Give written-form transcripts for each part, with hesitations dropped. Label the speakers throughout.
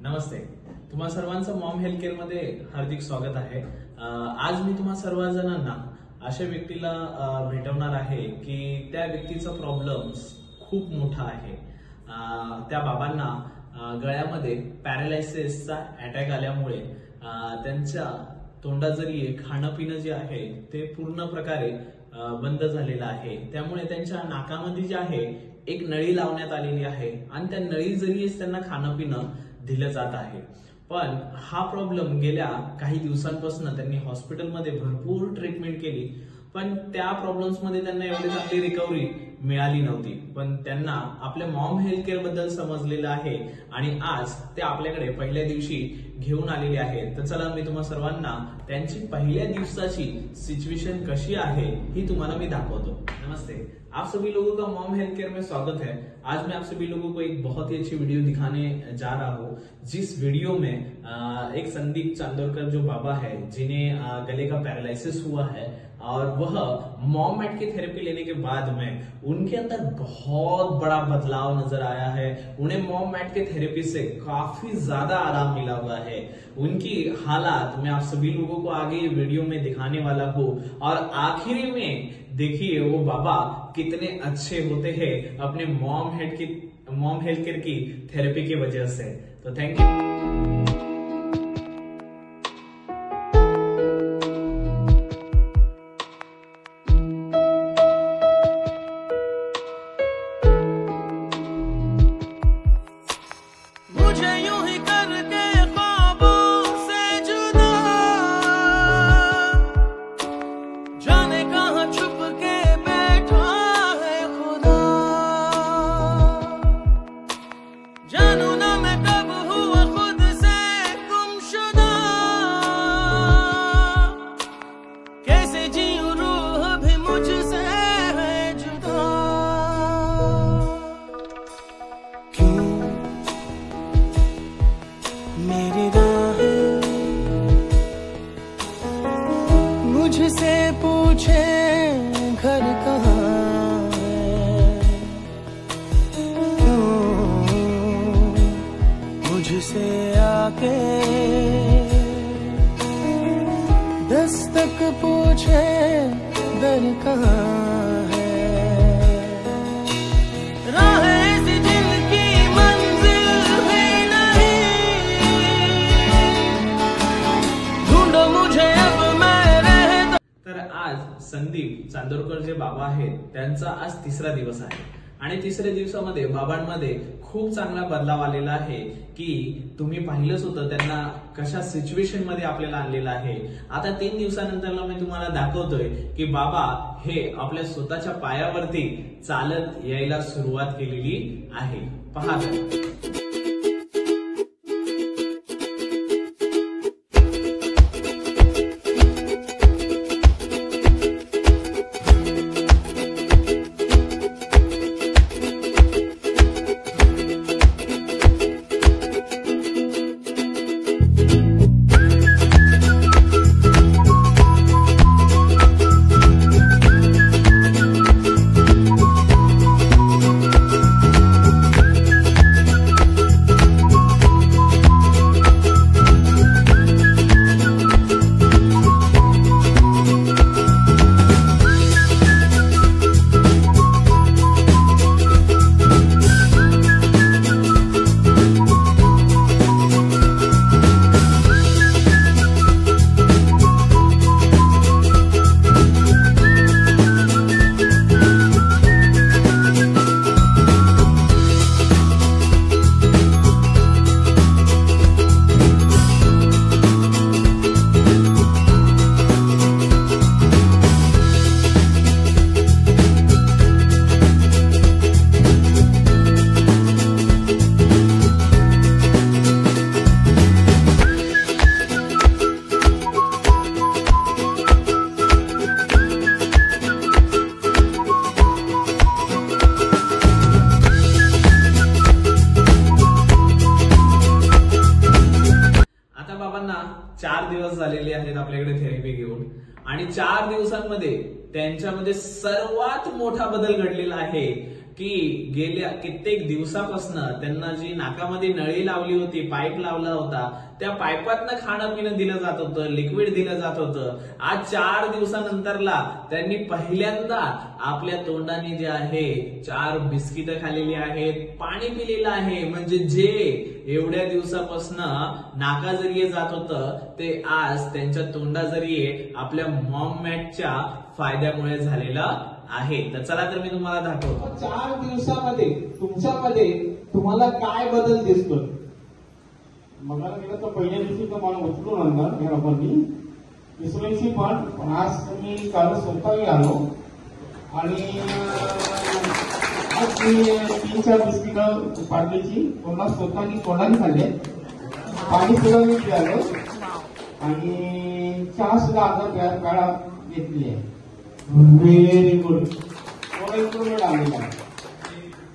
Speaker 1: नमस्ते, तुम्हा सर्वांचं Maugham health care मध्ये हार्दिक स्वागत आहे। आज मी तुम्हा सर्वजणांना अशा व्यक्तीला भेटवणार आहे की त्या व्यक्तीचा प्रॉब्लेम्स खूप मोठा आहे। त्या बाबांना गळ्यामध्ये पॅरालायसिसचा अटॅक आल्यामुळे त्यांच्या तोंडात जरी खाणं पिणं जे आहे ते पूर्ण प्रकारे बंद झालेलं आहे। त्यामुळे त्यांच्या नाकामध्ये जे आहे एक नळी लावण्यात आलेली आहे आणि त्या नळी जरी त्यांना खाणं पिणं दिलं जात आहे। पण हा प्रॉब्लेम गेल्या काही दिवसांपासून त्यांनी हॉस्पिटलमध्ये भरपूर ट्रीटमेंट केली, पण त्या प्रॉब्लेम्स मध्ये त्यांना एवढी चांगली रिकव्हरी मिळाली नव्हती। पण त्यांना आपल्या मॉम हेल्थ केअर बद्दल समजलेलं आहे आणि आज ते आपल्याकडे पहिल्या दिवशी घेऊन आलेले आहेत। तर चला मी तुम्हा सर्वांना त्यांची पहिल्या दिवसाची सिचुएशन कशी आहे ही तुम्हाला मी दाखवतो। नमस्ते, आप सभी लोगों का मॉम हेल्थ केयर में स्वागत है। आज मैं आप सभी लोगों को एक बहुत ही अच्छी वीडियो दिखाने जा रहा हूँ, जिस वीडियो में एक संदीप चांदोरकर जो बाबा है जिन्हें गले का पैरालिसिस हुआ है और वह मॉम मैट की थेरेपी लेने के बाद में उनके अंदर बहुत बड़ा बदलाव नजर आया है। उन्हें मॉम मैट के थेरेपी से काफी ज्यादा आराम मिला हुआ है। उनकी हालात मैं आप सभी लोगों को आगे ये वीडियो में दिखाने वाला हूँ और आखिरी में देखिए वो बाबा कितने अच्छे होते हैं अपने मॉम हेल्थ केयर की थेरेपी की वजह से। तो थैंक यू।
Speaker 2: मुझसे पूछे घर कहाँ है, क्यों मुझसे आके दस्तक पूछे दर कहाँ है। राहें सी जिनकी मंजिल भी नहीं, ढूंढो मुझे अब
Speaker 1: तर आज संदीप चांदोरकर जे बाबा आहेत त्यांचा आज तिसरा दिवस आहे आणि तिसऱ्या दिवसामध्ये बाबांमध्ये खूप चांगला बदलाव आलेला आहे की तुम्ही पाहिलंच होतं त्यांना कशा सिच्युएशन मध्ये आपल्याला आणलेलं आहे। आता 3 दिवसानंतर मी तुम्हाला दाखवतोय की बाबा हे आपल्या स्वतःच्या पायावरती चालत यायला सुरुवात केलेली आहे। पहा बाबांना 4 दिवस झालेले आहेत आपल्याकडे थेरपी घेऊन आणि 4 दिवसांमध्ये त्यांच्यामध्ये सर्वात मोठा बदल घडलेला आहे की गेल्या कित्येक दिवसापासून त्यांना जी नाकामध्ये नळी लावली होती, पाईप लावला होता, त्या पाईपातनं खाणं पिणं दिलं जात होतं, लिक्विड दिलं जात होतं. आज 4 दिवसानंतरला त्यांनी पहिल्यांदा आपल्या तोंडाने जे आहे 4 बिस्किटं खाल्लेली आहेत, पाणी पिलेलं आहे. म्हणजे जे एवढ्या दिवसापासून नाकाजरिये जात होतं ते आज त्यांच्या तोंडाजरिये आपल्या मॉम मॅटच्या फायद्यामुळे झालेलं आहे. तर चला तर मी तुम्हाला दाखवतो.
Speaker 3: 4 दिवसामध्ये तुमच्यामध्ये तुम्हाला काय बदल दिसतो?
Speaker 4: बघायला गेलं तर पहिल्या दिवशी तर मला उचलून आणलं या लोकांनी, दुसऱ्या दिवशी पण आज मी काल स्वतःही आलो आणि आज मी 3-4 बिस्किटं पाडलीची तोंडाने खाल्ले, पाणी सुद्धा मी प्यालो आणि चहा सुद्धा अर्धा प्याळा घेतली आहे.
Speaker 3: Very good.
Speaker 4: थोडा इम्प्रुव्हमेंट आलेला आहे.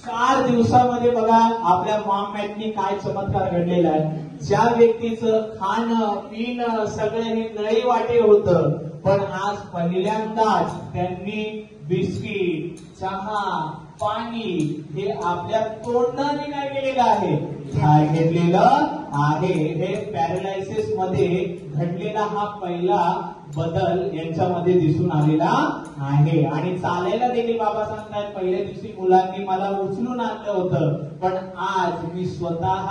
Speaker 3: 4 दिवसामध्ये बघा आपल्या मॉम मॅटनी काय चमत्कार घडलेला आहे. ज्या व्यक्तीचं खाणं पिणं सगळं हे नळी वाटे होतं, पण आज पहिल्यांदाच त्यांनी बिस्किट, चहा, पाणी हे आपल्या तोंडाने काय केलेलं आहे, काय घेतलेलं आहे. हे पॅरालायसिस मध्ये घडलेला हा पहिला बदल यांच्यामध्ये दिसून आलेला आहे. आणि चालायला देखील बाबा सांगतात, पहिल्या दिवशी मुलांनी मला उचलून आणलं होतं, पण आज मी स्वतः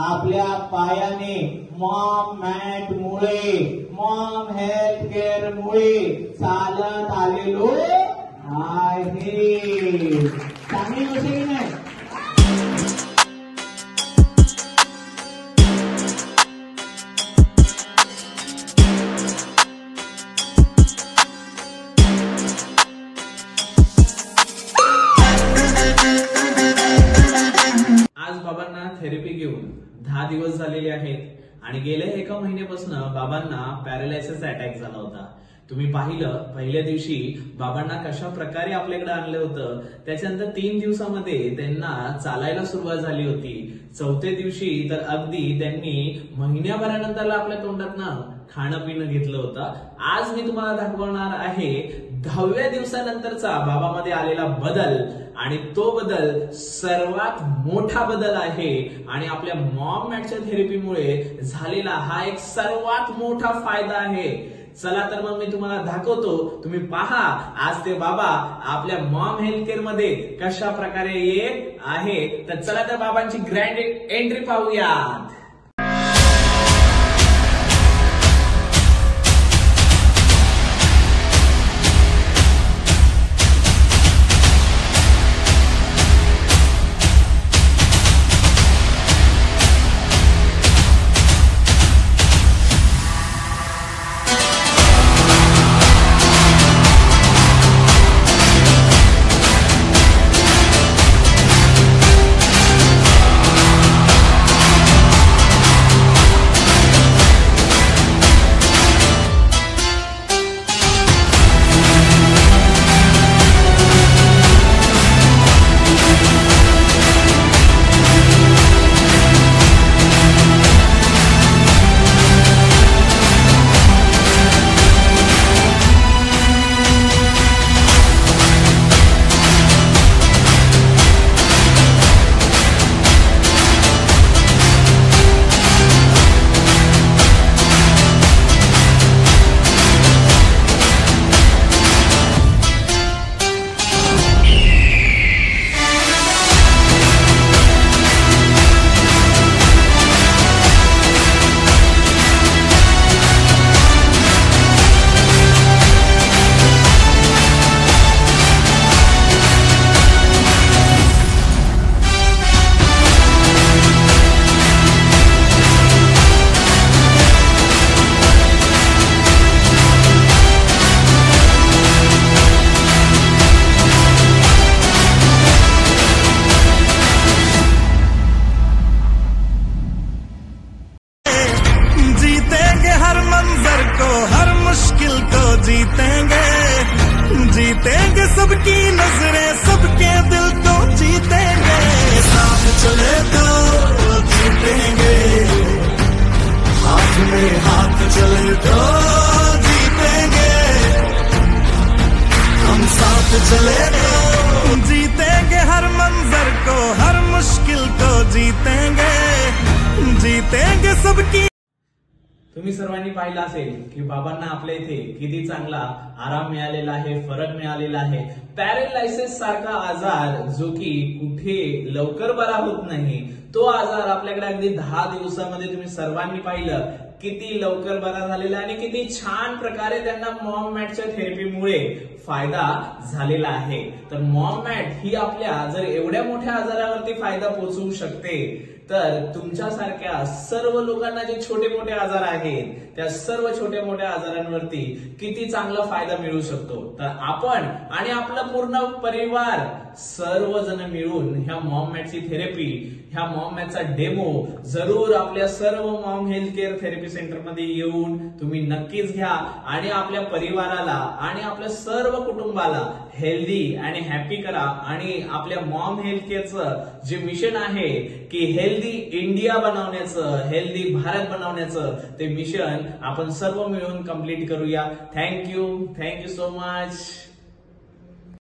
Speaker 3: आपल्या पायाने मॉम मॅट मुळे, मॉम हेल्थ केअर मुळे चालत आलेलो आहे. चांगली गोष्ट की नाही?
Speaker 1: आज बाबांना थेरपी घेऊन 10 दिवस झालेले आहेत आणि गेल्या 1 महिन्यापासून बाबांना पॅरालायसिस अटॅक झाला होता. तुम्ही पाहिलं पहिल्या दिवशी बाबांना कशा प्रकारे आपल्याकडे आणलं होतं. त्याच्यानंतर 3 दिवसामध्ये त्यांना चालायला सुरुवात झाली होती. 4थ्या दिवशी तर अगदी त्यांनी महिन्याभरानंतरला आपल्या तोंडातनं खाणं पिणं घेतलं होतं. आज मी तुम्हाला दाखवणार आहे 10व्या दिवसानंतरचा बाबामध्ये आलेला बदल, आणि तो बदल सर्वात मोठा बदल आहे आणि आपल्या मॉम मॅटच्या थेरपीमुळे झालेला हा एक सर्वात मोठा फायदा आहे. चला तर मग मी तुम्हाला दाखवतो. तुम्ही पहा आज ते बाबा आपल्या मॉम हेल्थ केअर मध्ये कशा प्रकारे येत आहे. तर चला तर बाबांची ग्रँड एंट्री पाहूयात.
Speaker 2: जीतेंगे सबकी।
Speaker 1: तुम्ही सर्वांनी पाहिलं असेल की बाबांना आपल्या इथे किती चांगला आराम मिळालेला आहे, फरक मिळालेला आहे। पॅरालायसिस सारखा आजार जो की कुठे लवकर बरा होत नाही, तो आजार आपल्याकडे अगदी 10 दिवसामध्ये तुम्ही सर्वांनी पाहिलं किती लवकर बरा झालेला आणि किती छान प्रकारे त्यांना मॉम मॅटच्या थेरपीमुळे फायदा झालेला आहे। तर मॉम मॅट ही आपल्या जर एवढ्या मोठ्या आजारावरती फायदा पोहोचवू शकते, तर तुमच्यासारख्या सर्व लोकांना जे छोटे मोठे आजार आहेत त्या सर्व छोट्या मोठ्या आजारांवरती किती चांगला फायदा मिळू शकतो। तर आपण आणि आपला पूर्ण परिवार सर्वजण मिळून ह्या मॉम मॅटची थेरपी, ह्या मॉम मॅटचा डेमो जरूर आपल्या सर्व Maugham health care therapy centre मध्ये येऊन तुम्ही नक्कीच घ्या आणि आपल्या परिवाराला आणि आपल्या सर्व कुटुंबाला हेल्दी आणि हॅपी करा। आणि आपल्या मॉम हेल्थ केअरचं जे मिशन आहे की हेल्दी इंडिया बनवण्याचं, हेल्दी भारत बनवण्याचं, ते मिशन आपण सर्व मिळून कंप्लीट करूया। Thank you so much.